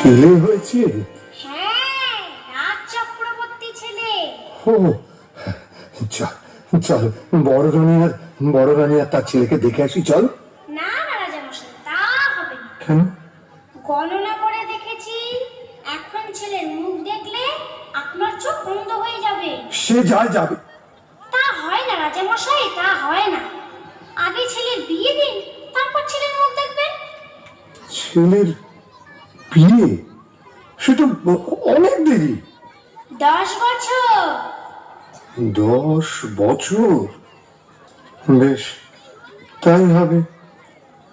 ছেলে হয়েছে? হ্যাঁ, রাজ চক্রবর্তী ছেলে। ও চল চল, বড় রানী আর তার ছেলেকে দেখে আসি। চল। না না রাজামশাই, তা হবে না। কেন? গণনা করে দেখেছি, এখন ছেলের মুখ দেখলে আপনার চোখ বন্ধ হয়ে যাবে। সে যায় যাবে। তা হয় না রাজামশাই, তা হয় না। আগে ছেলের বিয়ে দিন, তারপর ছেলের মুখ দেখবেন। ছেলের বিয়ে? সে তো অনেক দেরি। 10 বছর। 10 বছর? বেশ, তাই হবে।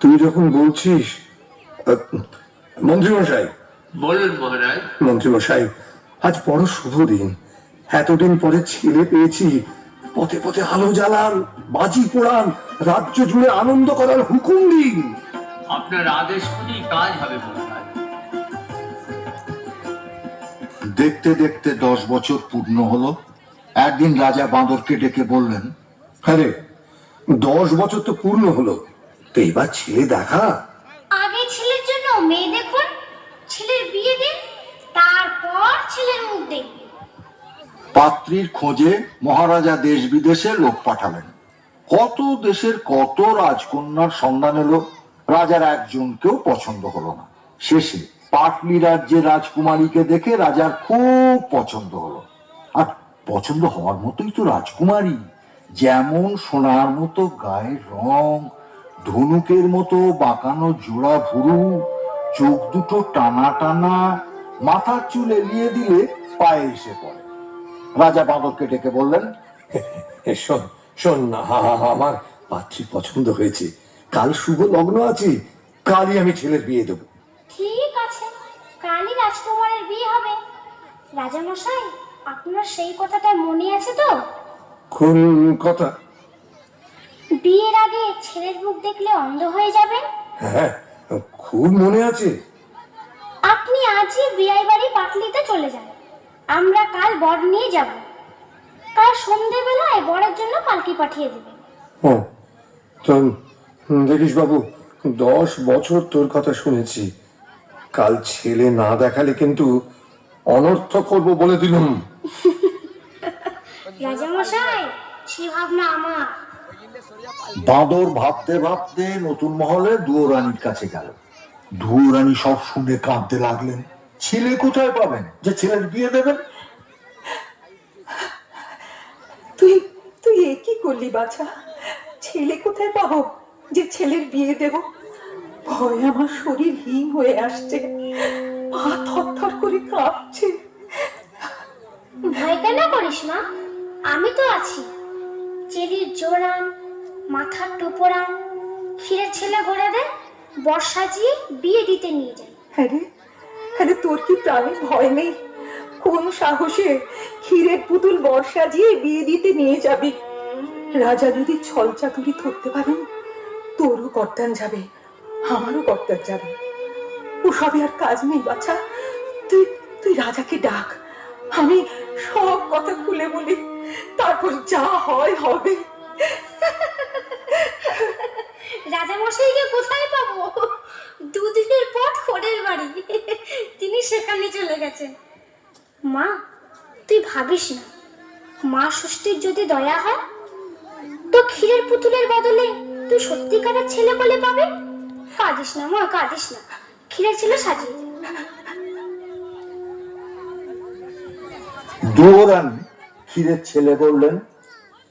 তুই যখন বলছিস। মন্ত্রীমশাই। বলুন মহারাজ। মন্ত্রীমশাই, আজ বড় শুভ দিন। এতদিন পরে ছেলে পেয়েছি। পথে পথে আলো জ্বালান, বাজি পোড়ান, রাজ্য জুড়ে আনন্দ করার হুকুম দিন। আপনার আদেশ শুনেই কাজ হবে মহারাজ। দেখতে দেখতে 10 বছর পূর্ণ হলো। একদিন রাজা বাঁদরকে ডেকে বললেন, আরে 10 বছর তো পূর্ণ হলো, তো এবার ছেলে দেখা। আগে ছেলের জন্য মেয়ে দেখুন, ছেলের বিয়ে দিন, তারপর ছেলের মুখ দেখবেন। পাত্রীর খোঁজে মহারাজা দেশ বিদেশে লোক পাঠালেন। কত দেশের কত রাজকন্যার সন্ধান এলো, রাজার একজনকেও পছন্দ হলো না। শেষে পাটলি রাজ্যের রাজকুমারীকে দেখে রাজার খুব পছন্দ হলো। আর পছন্দ হওয়ার মতোই তো রাজকুমারী, যেমন সোনার মতো গায়ের রং, ধনুকের মতো বাঁকানো জোড়া ভুরু, চোখ দুটো টানা টানা, মাথার চুল এলিয়ে দিলে পায়ে এসে পড়ে। রাজা বাঁদরকে ডেকে বললেন, শোন শোন না, আমার পাত্রী পছন্দ হয়েছে। কাল শুভ লগ্ন আছে, কালই আমি ছেলের বিয়ে দেবো। ঠিক আছে, কালই রাজকুমারের বিয়ে হবে। রাজামশাই, আপনার সেই কথাটা মনে আছে তো? কোন কথা? বিয়ের আগে ছেলের মুখ দেখলে অন্ধ হয়ে যাবেন। হ্যাঁ, খুব মনে আছে। আপনি আজই বিয়ে বাড়ি পাটলিতে চলে যান, আমরা কাল বর নিয়ে যাব। কাল সন্ধ্যেবেলায় বরের জন্য পালকি পাঠিয়ে দেবেন। ও চল, দেখিস বাবু, 10 বছর তোর কথা শুনেছি। কাল ছেলে না দেখালে কিন্তু অনর্থ করবো বলে দিলুম। রাজামশাই, সে ভাবনা আমার। বাঁদর ভাবতে ভাবতে নতুন মহলে দুয়োরানীর কাছে গেল। দুয়োরানী সব শুনে কাঁদতে লাগলেন। ছেলে কোথায় পাবেন যে ছেলের বিয়ে দেবেন? তুই তুই এ কি করলি বাছা? ছেলে কোথায় পাবো যে ছেলের বিয়ে দেব? ভয় আমার শরীর হিম হয়ে আসছে, পা থরথর করে কাঁপছে। ভয় কেন করিস মা, আমি তো আছি। চেরির জোড়ান, মাথার টোপরান, ক্ষীরের ছেলে গড়ে দে, বর সাজিয়ে বিয়ে দিতে নিয়ে যাই। হ্যাঁ, তোর কি প্রাণে ভয় নেই? কোন সাহসে ক্ষীরের পুতুল বর সাজিয়ে বিয়ে দিতে নিয়ে যাবি? রাজা যদি ছল চাতুরি ধরতে পারেন, তোরও গর্দান যাবে, আমারও গর্দান যাবে। ওসবে আর কাজ নেই বাছা। তুই রাজাকে ডাক, আমি সব কথা খুলে বলি, তারপর যা হয় হবে। রাজামশাইকে কোথায় পাবো? 2 দিনের পথ খোড়ের বাড়ি, তিনি সেখানে চলে গেছেন। মা, তুই ভাবিস না, মা ষষ্ঠীর যদি দয়া হয় তো ক্ষীরের পুতুলের বদলে তুই সত্যিকারের ছেলে বলে পাবে। কাঁদিস না মা, কাঁদিস না, ক্ষীরের ছেলে সাজিয়ে দে। দুয়োরানী ক্ষীরের ছেলে বললেন,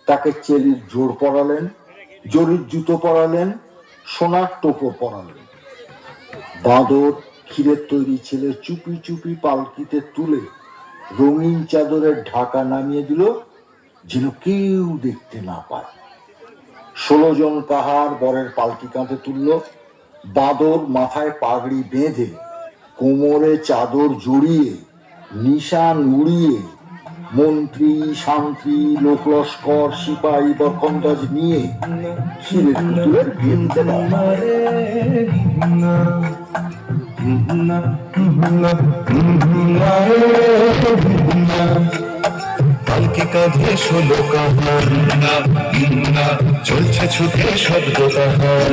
তাকে চেলির জোর পরালেন, জরির জুতো পরালেন, সোনার টোপর পরালেন। বাঁদর ক্ষীরের তৈরি ছেলে চুপি চুপি পালকিতে তুলে রঙিন চাদরের ঢাকা নামিয়ে দিল, যেন কেউ দেখতে না পায়। 16 জন কাহার বরের পালকি কাঁধে তুলল। বাঁদর মাথায় পাগড়ি বেঁধে, কোমরে চাদর জড়িয়ে, নিশান উড়িয়ে, মন্ত্রী শান্তি লোকলস্কর সিপাহী বরকন্দাজ নিয়ে ক্ষীরের পুতুলের বিয়ে দিতে পালকি কাঁধে 16 কাহার, চলছে ছুটে শব্দ তাহার,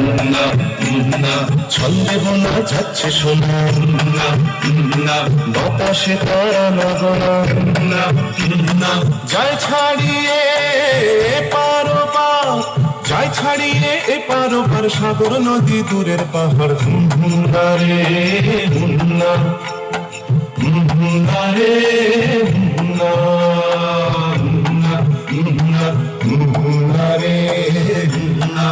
ছন্দে বোনা যাচ্ছে সোনার, বাতাসে তারা নগনা যায় ছাড়িয়ে পারো পার, যায় ছাড়িয়ে এপারো পার, সাগর নদী দূরের পাহাড়। হুন্না রে হুন্না, হুন্না রে হুন্না, হুন্না হুন্না, হুন্না রে হুন্না,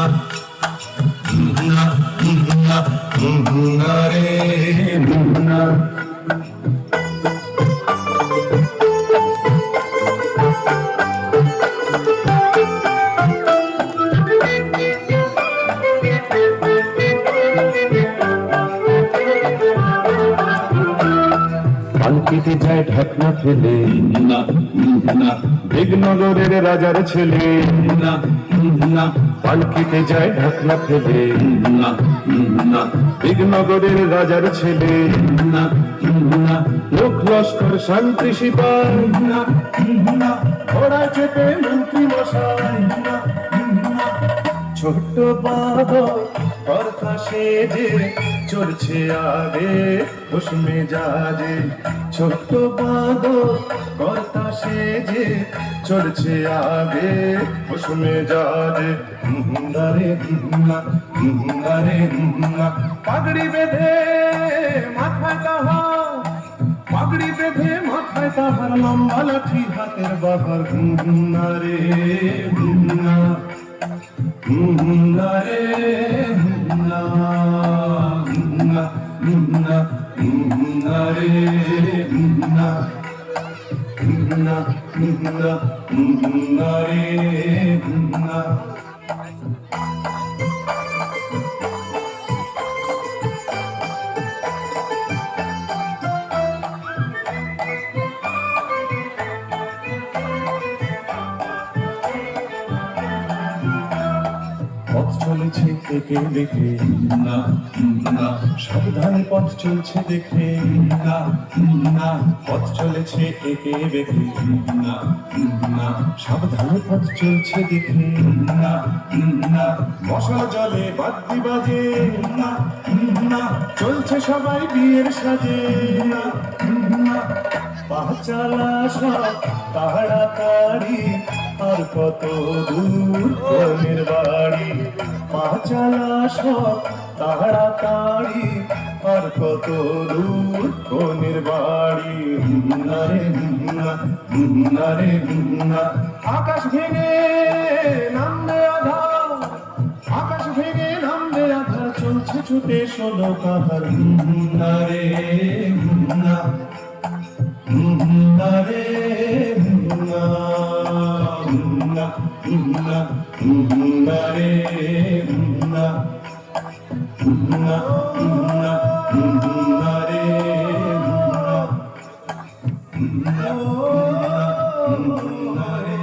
হুন্না হুন্না, হুন্না রে হুন্না। পালকিতে যায় ঢাকনা ফেলে বিঘ্নগরের রাজার ছেলে। পালকিতে যায় ঢাকনা ফেলে বিঘ্নগরের রাজার ছেলে। লোক লস্কর শান্তি সিপাই, ঘোড়ায় চেপে মন্ত্রী মশাই। ছোট্ট বাঁদর কর্তা সেজে চলছে আগে খুশ মেজাজে। ছোট্ট বাঁদর কর্তা সেজে চলছে আগে খুশ মেজাজে। হুন্না রে হুন্না, হুন্না রে হুন্না, পাগড়ি বেঁধে মাথায় তাহার, পাগড়ি বেঁধে মাথায় তাহার, লম্বা লাঠি হাতের বাহার। হুন্না রে হুন্না, হুন্না রে হুন্না, হুন্না হুন্না, হুন্না রে হুন্না, হুন্না হুন্না, হুন্না রে হুন্না। পথ চলেছে একে দেখে না, সাবধানে পথ চলছে দেখে না, পথ চলেছে একে দেখে না, সাবধানে পথ চলছে দেখে না, মশা জলে বাদ্যি বাজে না, চলছে সবাই বিয়ের সাজে না, পা চালা সব তাড়াতাড়ি, আর কত দূর কনের বাড়ি। পা চালা সব তাড়াতাড়ি, আর কত দূর কনের বাড়ি। হুন্না রে হুন্না, হুন্না রে হুন্না, আকাশ ভেঙে নামবে আধার, আকাশ ভেঙে নামবে আধার, চলছে ছুটে 16 কাহার। হুন্না রে হুন্না, হুন্না রে হুন্না, হুন্না হুন্না, হুন্না রে হুন্না, হুন্না হুন্না, হুন্না রে হুন্না, হুন্না হুন্না, হুন্না রে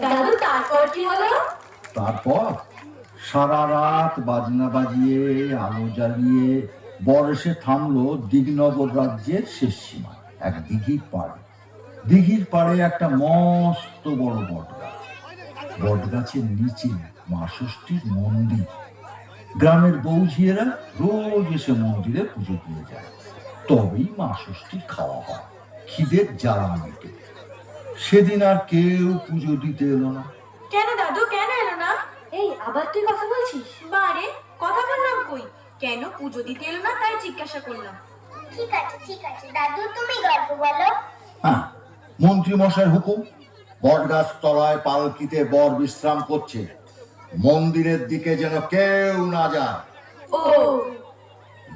দাদু তারপর কি হলো? তারপর সারা রাত বাজনা বাজিয়ে আলো জ্বালিয়ে বর্ষে থামলো দিগনগর রাজ্যের শেষ সীমায় এক দিঘির পাড়ে। দিঘির পাড়ে একটা মস্ত বড় বটগাছ, বটগাছের নিচে মা ষষ্ঠীর মন্দির। গ্রামের বৌঝিয়েরা রোজ এসে মন্দিরে পুজো দিয়ে যায়, তবেই মা ষষ্ঠীর খাওয়া হয়, খিদের জ্বালা মেটে। সেদিন আর কেউ পুজো দিতে এলো না। কেন দাদু, কেন এলো না? এই আবার তুই কথা বলছিস? বারে কথা বললাম কই, কেন পুজো দিতে এলো না তাই জিজ্ঞাসা করলাম। ঠিক আছে দাদু, তুমি গল্প বলো। হ্যাঁ, মন্ত্রী মশাইয়ের হুকুম, বটগাছ তলায় পালকিতে বর বিশ্রাম করছে, মন্দিরের দিকে যেন কেউ না যায়। ও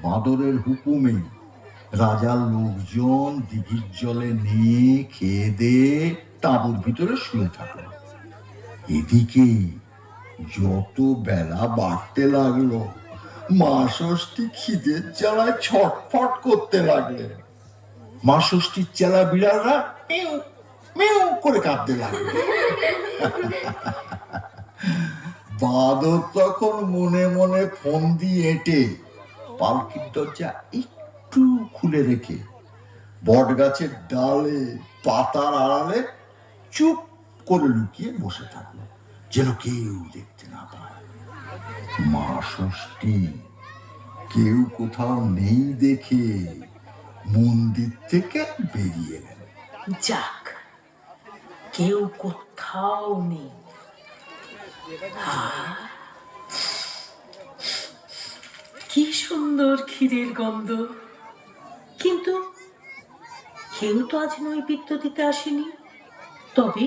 বাদরের হুকুমে রাজার লোকজন দিঘির জলে নিয়ে খেয়ে দিয়ে তাঁবুর ভিতরে শুয়ে থাকলো। এদিকে যত বেলা বাড়তে লাগলো, মা ষষ্ঠী খিদের জ্বালায় ছটফট করতে লাগলেন। মা ষষ্ঠীর চেলা বিড়ালরা মেউ মেউ করে কাঁদতে লাগলো। বাদর তখন মনে মনে ফোন দিয়ে এঁটে পালকির দরজা একটু খুলে রেখে বট গাছের ডালে পাতার আড়ালে চুপ করে লুকিয়ে বসে থাকলো, যেন কেউ দেখতে না পায়। মা ষষ্ঠী কেউ কোথাও নেই দেখে মন্দির থেকে বেরিয়ে এলেন। যাক, কেউ কোথাও নেই। কি সুন্দর ক্ষীরের গন্ধ, কিন্তু কেউ তো আজ নৈবেদ্য দিতে আসেনি। তবে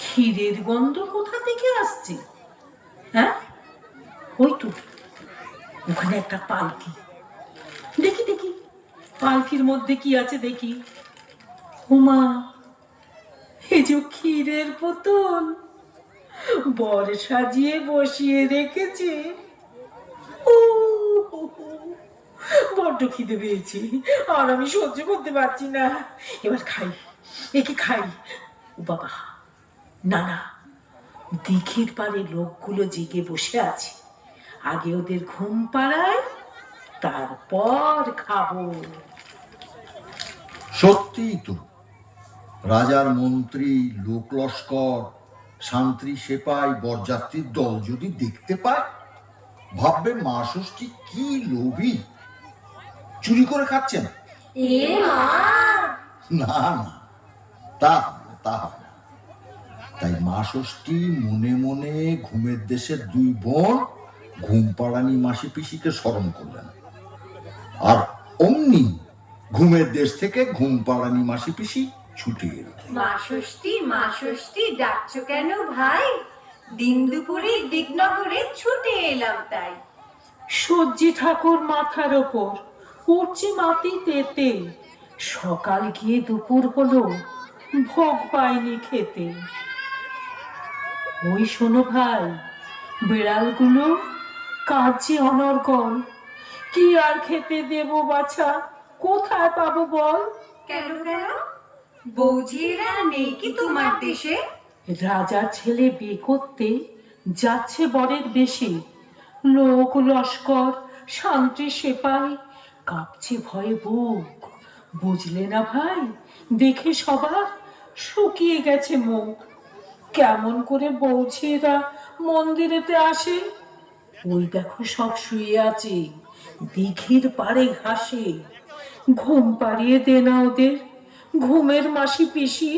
ক্ষীরের গন্ধ কোথা থেকে আসছে? হ্যাঁ, ওই তো ওখানে একটা পালকি। দেখি দেখি পালকির মধ্যে কি আছে দেখি। উমা, এই যে ক্ষীরের পুতুল বর সাজিয়ে বসিয়ে রেখেছে। ও, বড্ড খিদে পেয়েছি, আর আমি সহ্য করতে পারছি না। এবার খাই, একে খাই। ও বাবা, না না, দিঘির পাড়ে লোকগুলো জেগে বসে আছে, আগে ওদের ঘুম পাড়ায়, তারপর খাবো। সত্যিই তো, রাজার মন্ত্রী, লোক লস্কর, শান্তি সেপাই, বরযাত্রীর দল যদি দেখতে পায়, ভাববে মা ষষ্ঠী কি লোভী, চুরি করে খাচ্ছেন। না না, তা হয় না, তা হয় না। তাই মা ষষ্ঠী মনে মনে ঘুমের দেশের দুই বোন ঘুম পাড়ানি মাসি পিসিকে স্মরণ করলেন, আর অমনি ঘুমের দেশ থেকে ঘুম পাড়ানি মাসি পিসি ছুটে এলো। মা ষষ্ঠী ডাকছো কেন ভাই? দিন দুপুরে দিগনগরে ছুটে এলাম তাই। সজ্জি ঠাকুর মাথার ওপর উঠছে মাটিতেতে, সকাল গিয়ে দুপুর হলো, ভোগ পায়নি খেতে। ওই শোনো ভাই, বিড়ালগুলো কাঁদছে অনর্গল, কি আর খেতে দেব বাছা, কোথায় পাবো বল? কেন কেন? বৌঝিরা নেই কি তোমার দেশে? রাজার ছেলে বিয়ে করতে যাচ্ছে বরের বেশে, লোক লস্কর, শান্তি সেপাই, কাঁপছে ভয়ে বুক। বুঝলে না ভাই, দেখে সবার শুকিয়ে গেছে মুখ। কেমন করে বৌঝিরা মন্দিরেতে আসে? ওই দেখো সব শুয়ে আছে দিঘির পাড়ে ঘাসে। ঘুম পাড়িয়ে দে না ওদের, ঘুমের মাসি পিসি।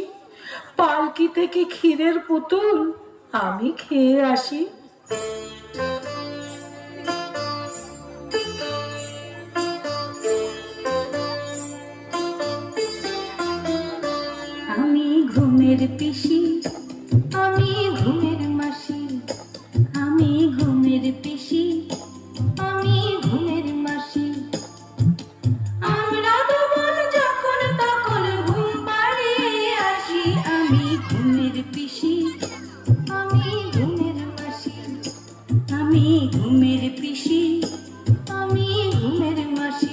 পালকি থেকে ক্ষীরের পুতুল আমি খেয়ে আসি। আমি ঘুমের পিসি, আমি ঘুমের মাসি, আমি ঘুমের পিসি, আমি ঘুমের মাসি। আমরা দুজন যখন তখন ঘুম পাড়িয়ে আসি। আমি ঘুমের পিসি, আমি ঘুমের মাসি, আমি ঘুমের পিসি, আমি ঘুমের মাসি।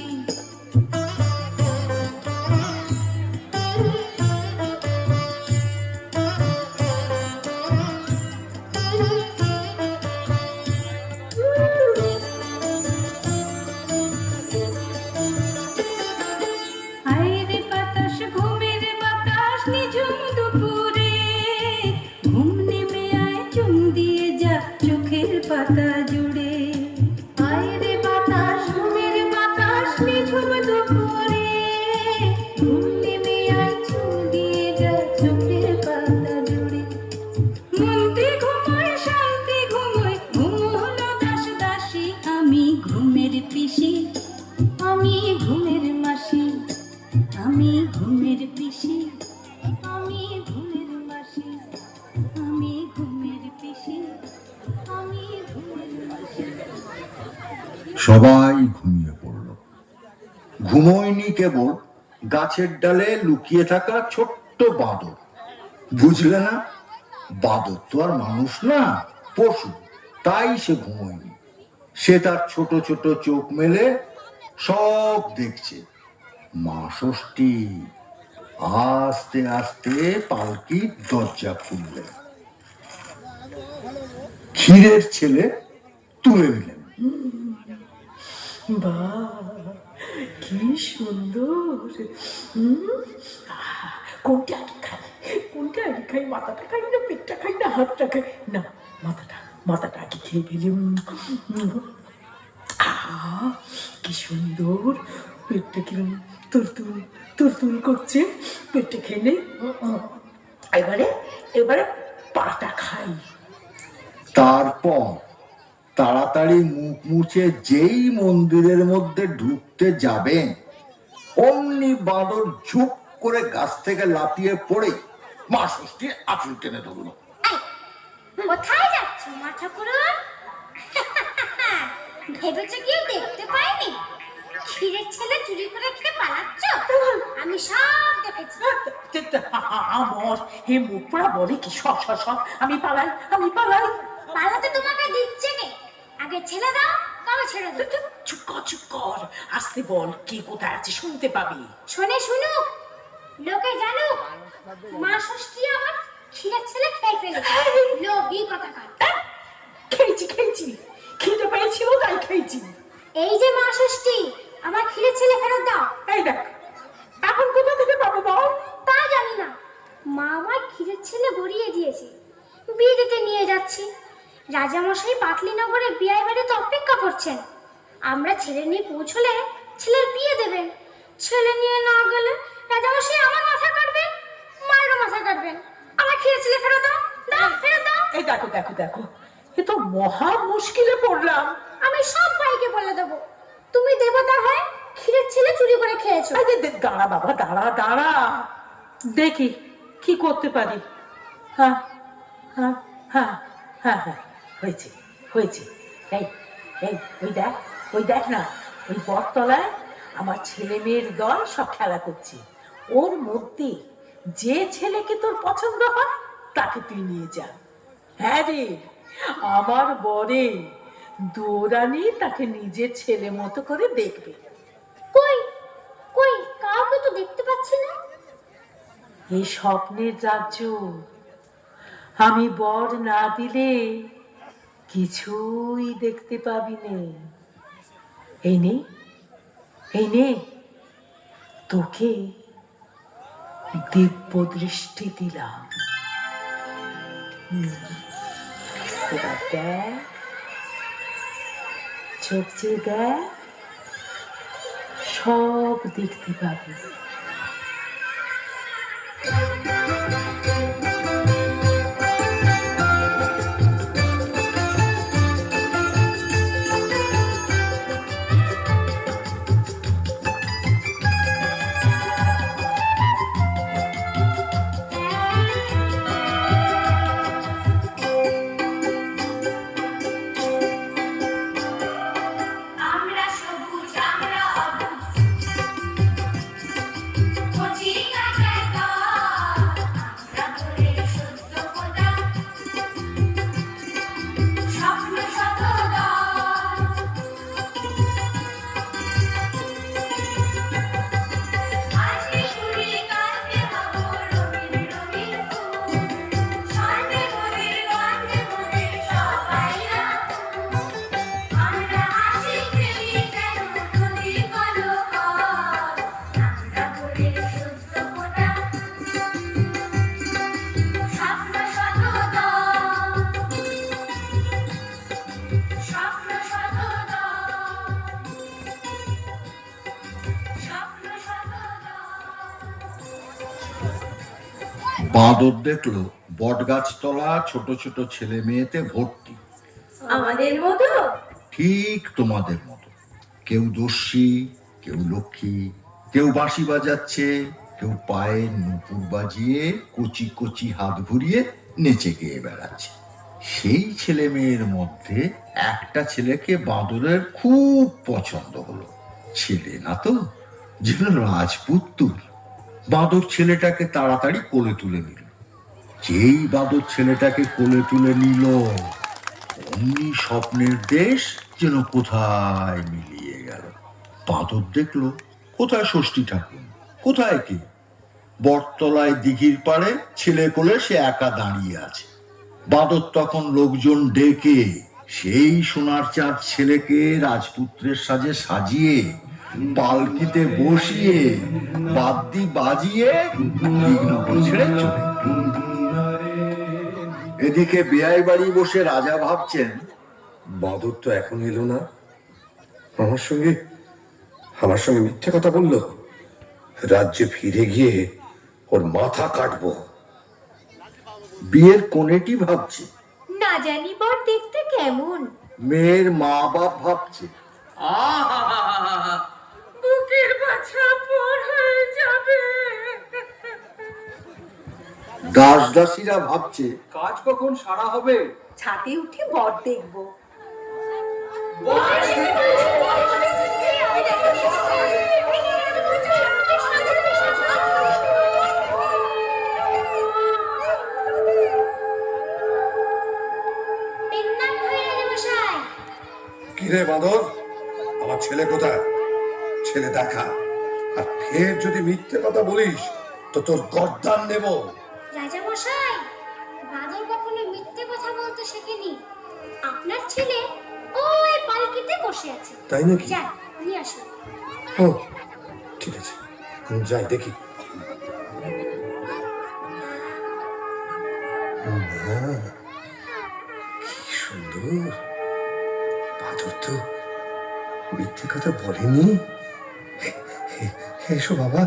আইরে বাতাস, ঘুমের বাতাস, নিঝুম দুপুরে ঘুম নেমে আয়, চুম দিয়ে যা চোখের পাতা জুড়ে। আইরে বাতাস, ঘুমের বাতাস, নিঝুম দুপুরে ঘুম নেমে আয়, চুম দিয়ে যা চোখের পাতা জুড়ে। মন্ত্রী ঘুমোয়, শান্তি ঘুমোয়, ঘুম হলো দাস দাসী। আমি ঘুমের পিসি, আমি ঘুমের মাসি, আমি ঘুমের পিসি, আমি ঘুমের মাসি, আমি ঘুমের পিসি, আমি ঘুমের মাসি। সবাই ঘুমিয়ে পড়ল। ঘুমোয়নি কেবল গাছের ডালে লুকিয়ে থাকা ছোট্ট বাদর। বুঝলে না, বাদর তো আর মানুষ না, পশু, তাই সে ঘুমোয়নি। সে তার ছোট ছোট চোখ মেলে সব দেখছে। মা ষষ্ঠী আস্তে আস্তে পালকির দরজা খুললেন, ক্ষীরের ছেলে তুলে নিলেন। বাহ, কি সুন্দর! কোনটা আগে খাই? কোনটা আগে খাই, মাথাটা খাই না পেটটা খাই না হাতটা খাই? না, মাথাটা আগে খেয়ে ফেলি। কি সুন্দর, পেটটা কিরম তুলতুল করছে, পেটটা খেয়ে নেই। এবারে পাটা খাই। তারপর তাড়াতাড়ি মুখ মুছে যেই মন্দিরের মধ্যে ঢুকতে যাবেন, অমনি বাঁদর ঝুপ করে গাছ থেকে লাফিয়ে পড়ে মা ষষ্ঠীর আঁচল টেনে ধরলো। কোথায় যাচ্ছ মা ঠাকুরন? ভেবেছো কেউ দেখতে পাইনি? ক্ষীরের ছেলে চুরি করে খেয়ে পালাচ্ছ? আমি সব দেখেছি। আমার হে মুখ পোড়া বলে কি, সব আমি পালাই। পালাতে তোমাকে দিচ্ছে কে? আগে ছেড়ে দাও, তবে ছেড়ে দাও। চুপ কর, আসতে বল, কে কোথায় আছে শুনতে পাবি। শুনুক, লোকে জানুক, মা ষষ্ঠী আমার ক্ষীরের ছেলে খেয়ে ফেলেছে। লোভী কথাকার। খেয়েছি, খিদে পেয়েছিল তাই খেয়েছি। এই যে মা ষষ্ঠী, আমার ক্ষীরের ছেলে ফেরত দাও। এই দেখ, এখন কোথা থেকে পাবো বল? তা জানি না, মা আমার ক্ষীরের ছেলে গড়িয়ে দিয়েছে, বিয়ে দিতে নিয়ে যাচ্ছি। রাজামশাই পাটলিনগরে বিয়ে বাড়িতে অপেক্ষা করছেন। আমরা ছেলে নিয়ে পৌঁছলে ছেলের বিয়ে দেবেন। ছেলে নিয়ে না গেলে রাজামশাই আমার মাথা কাটবেন, মায়েরও মাথা কাটবেন। আমার ক্ষীরের ছেলে ফেরত দাও, ফেরত দাও। এই দেখো, এ তো মহা মুশকিলে পড়লাম। আমি সব ভাইকে বলে দেবো তুমি দেবতা হয়ে ক্ষীরের ছেলে চুরি করে খেয়েছো। দাঁড়া বাবা, দাঁড়া, দেখি কি করতে পারি। হ্যাঁ, হয়েছে। এই ওই দেখ না, ওই বটতলায় আমার ছেলে মেয়ের দল সব খেলা করছে। ওর মধ্যে যে ছেলেকে তোর পছন্দ হয় তাকে তুই নিয়ে যা। হ্যাঁ রে, আমার বরে দৌড়ানি তাকে নিজের ছেলে মতো করে দেখবে। কই কাউকে তো দেখতে পাচ্ছি না। এই স্বপ্নের রাজ্য, আমি বর না দিলে কিছুই দেখতে পাবি নে। এই নে তোকে দিব্য দৃষ্টি দিলাম। এবার দেখ, চোখ চেয়ে দেখ, সব দেখতে পাবি। আমরা সবুজ, আমরা অবুজ, কচি কাঁচার দল, আমরা ধরে সত্য কথা, স্বপ্ন শত দল। আজকে ঘুরি, কালকে হব রঙিন রঙিন ফুল, স্বর্ণে ভরে, গন্ধে ভরে সবাই রাখুন। আমরা হাসি খেলি কেন নদী কলকল, আমরা ভরে সত্য ফোঁটা, স্বপ্ন শত দল, স্বপ্ন শত দল, স্বপ্ন শত দল। বাঁদর দেখলো বটগাছ তলা ছোট ছোট ছেলে মেয়েতে ভর্তি, আমাদের মতো? ঠিক তোমাদের মতো। কেউ দস্যি, কেউ লক্ষ্মী, কেউ বাঁশি বাজাচ্ছে, কেউ পায়ে নুপুর বাজিয়ে কচি কচি হাত ঘুরিয়ে নেচে গেয়ে বেড়াচ্ছে। সেই ছেলে মেয়ের মধ্যে একটা ছেলেকে বাঁদরের খুব পছন্দ হলো। ছেলে না তো, যেন রাজপুত্তুর। বাঁদর ছেলেটাকে তাড়াতাড়ি কোলে তুলে নিল। যেই বাঁদর ছেলেটাকে কোলে তুলে নিল, অমনি স্বপ্নের দেশ যেন কোথায় মিলিয়ে গেল। বাঁদর দেখলো কোথায় ষষ্ঠী ঠাকুর, কোথায় কে? বটতলায় দিঘির পাড়ে ছেলে কোলে সে একা দাঁড়িয়ে আছে। বাঁদর তখন লোকজন ডেকে সেই সোনার চাঁদ ছেলেকে রাজপুত্রের সাজে সাজিয়ে পালকিতে বসিয়ে বাদ্যি বাজিয়ে দিঘনগর ছেড়ে চলে গেল। এদিকে বেয়াই বাড়ি বসে রাজা ভাবছেন, বাদর তো এখন এলো না, আমার সঙ্গে মিথ্যে কথা বললো। রাজ্যে ফিরে গিয়ে ওর মাথা কাটবো। বিয়ের কোনেটি ভাবছে, না জানি বর দেখতে কেমন। মেয়ের মা বাপ ভাবছে, আহা! বুকের বাছা পর হয়ে যাবে। দাস দাসীরা ভাবছে, কাজ কখন সারা হবে? ছাদে উঠে বর দেখবো। পেন্নাম হয়ে রাজামশাই। কিরে বাঁদর, আমার ছেলে কোথায়? ছেলে দেখা, আর ফের যদি মিথ্যে কথা বলিস তো তোর গর্দান নেব। রাজামশাই, বাদর কখনো মিথ্যে কথা বলতে শেখেনি। আপনার ছেলে ওই পালকিতে বসে আছে। তাই নাকি? যান, নিয়ে আসুন। ও ঠিক আছে, যাই দেখি। কি সুন্দর! বাদর তো মিথ্যে কথা বলেনি। এসো বাবা,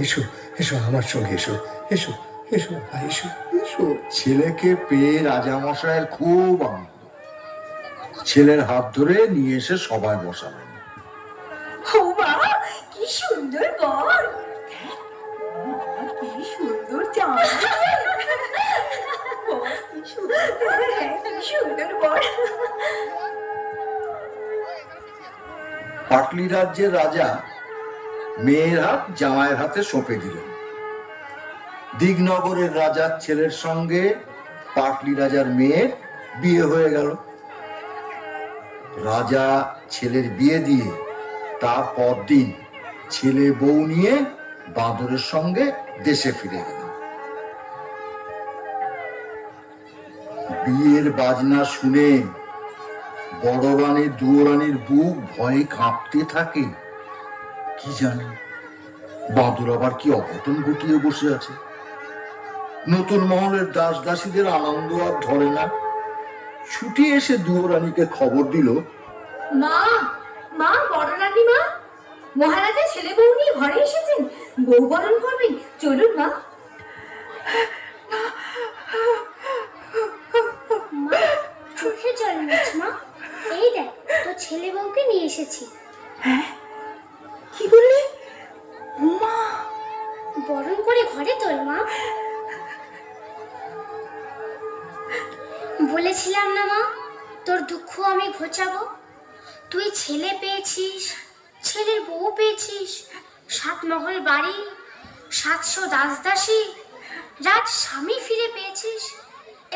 এসো এসো আমার সঙ্গে, এসো এসো এসো এসো এসো। ছেলেকে পেয়ে রাজামশাইয়ের খুব আনন্দ। ছেলের হাত ধরে নিয়ে এসে সবাই বসালেন। ও মা, কি সুন্দর বর! কি সুন্দর জামা! বর, কি সুন্দর! কি সুন্দর বর! পাটলি রাজ্যের রাজা মেয়ের হাত জামাইয়ের হাতে সঁপে দিলেন। দিগনগরের রাজার ছেলের সঙ্গে পাটলি রাজার মেয়ের বিয়ে হয়ে গেল। রাজা ছেলের বিয়ে দিয়ে তার পরদিন ছেলে বউ নিয়ে বাঁদরের সঙ্গে দেশে ফিরে গেলেন। বিয়ের বাজনা শুনে বড় রানী দুয়োরানীর বুক ভয়ে কাঁপতে থাকে। কি জানে বাঁদর আবার কি অঘটন ঘটিয়ে বসে আছে। নতুন মহলের দাস দাসীদের আনন্দ আর ধরে না। ছুটি এসে দুয়োরানীকে খবর দিল, মা, মা, বড় রানীমা, মহারাজা ছেলে বউ নিয়ে ঘরে এসেছেন, বউ বরণ করবেন, চলুন মা। মা, চোখে জল মুছ মা। এই দেখ, তোর ছেলে বউকে নিয়ে এসেছি। কি বললি? মা, বরণ করে ঘরে তোর মা। বলেছিলাম না মা, তোর দুঃখ আমি ঘোচাবো। তুই ছেলে পেয়েছিস, ছেলের বউ পেয়েছিস, 7 মহল বাড়ি, 700 দাসদাসী, রাজ স্বামী ফিরে পেয়েছিস।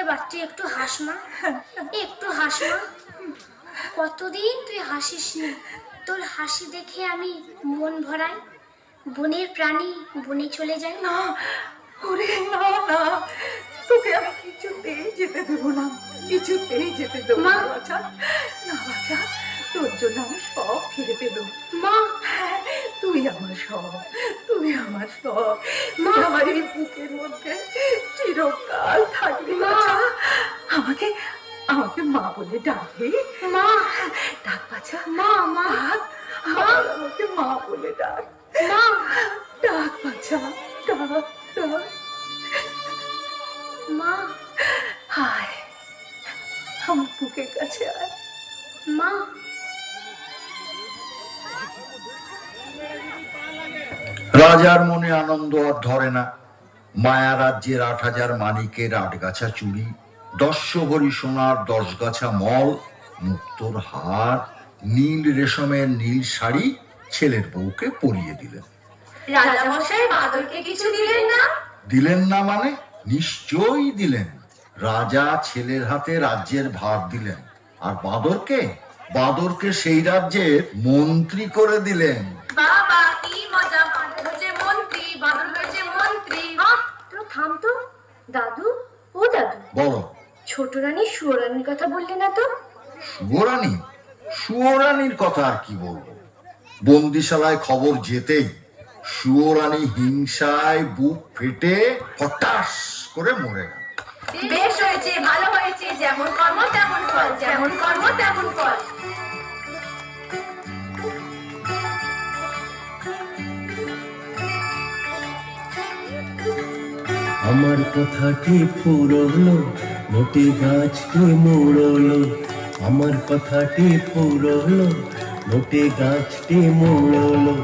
এবার তুই একটু হাস মা, একটু হাস মা। কতদিন তুই হাসিসনি। তোর হাসি দেখে আমি মন ভরাই। বনের প্রাণী বনে চলে যায়। না, ওরে না না, তোকে আমি কিছুতেই যেতে দেবো না, কিছুতেই যেতে দেবো না মা। বাছা। না বাছা, তোর জন্য আমি সব ফিরে পেলো। মা, হ্যাঁ, তুই আমার সব, তুই আমার সব, মা। তুই আমার এই বুকের মধ্যে চিরকাল থাকবি মা। বাছা। আমাকে আমাকে মা বলে ডাকবি? মা, ডাক বাছা, মা, মা, ডাক, আবার আমাকে মা বলে ডাক, মা, ডাক বাছা, ডাক ডাক। মা, আয় আমার বুকের কাছে আয়। মা। রাজার মনে আনন্দ আর ধরে না। মায়া রাজ্যের 8000 মানিকের 8 গাছা চুড়ি, 10 ভরি সোনার 10 গাছা মল, মুক্তোর হার, নীল রেশমের নীল শাড়ি ছেলের বউকে পরিয়ে দিলেন। রাজামশাই বাদরকে কিছু দিলেন না? দিলেন না মানে? নিশ্চয়ই দিলেন। রাজা ছেলের হাতে রাজ্যের ভার দিলেন, আর বাদরকে সেই রাজ্যের মন্ত্রী করে দিলেন। বাবা, কি মজা! বাদর হয়েছে মন্ত্রী, বাদর হয়েছে মন্ত্রী। তোরা থাম তো। দাদু, ও দাদু, বলো। ছোট রানী সুয়োরানীর কথা বললে না তো? সুয়োরানীর কথা আর কি বলবো। বন্দিশালায় খবর যেতেই সুয়োরানী হিংসায় বুক ফেটে হঠাৎ করে মরে গেল। বেশ হয়েছে, ভালো হয়েছে, যেমন কর্ম তেমন ফল, যেমন কর্ম তেমন ফল। আমার কথাটি ফুরলো, মোটে গাছটি মুড়লো। আমার কথাটি ফুরলো, মোটে গাছটি মুড়লো।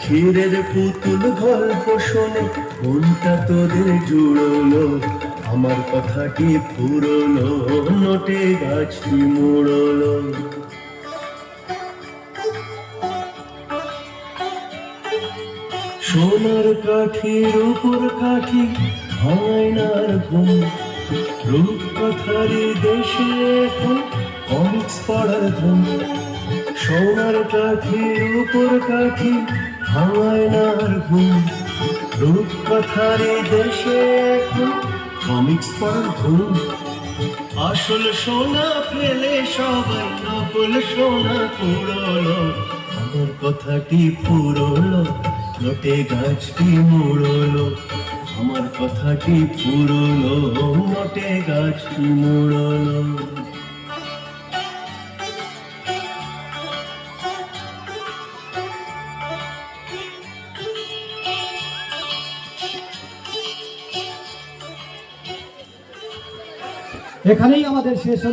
ক্ষীরের পুতুল গল্প শুনে মনটা তোদের জুড়লো। আমার কথাটি ফুরলো, নোটে গাছটি মুড়লো। সোনার কাঠির উপর কাঠি ভাঙাইনার ঘুম। রূপকথারি দেশে এখন কমিক্স পড়ার ধুম। সোনার কাঠির উপর কাঠি ভাঙাইনার ঘুম। রূপকথারি দেশে এখন কমিক্স পড়ার ধুম। আসল সোনা ফেলে সবাই নকল সোনা কুড়লো। আমার কথাটি ফুরলো, নোটে গাছটি মুড়লো। আমার কথাটি ফুরলো, নোটে গাছটি মুড়লো। এখানেই আমাদের শেষ হলো।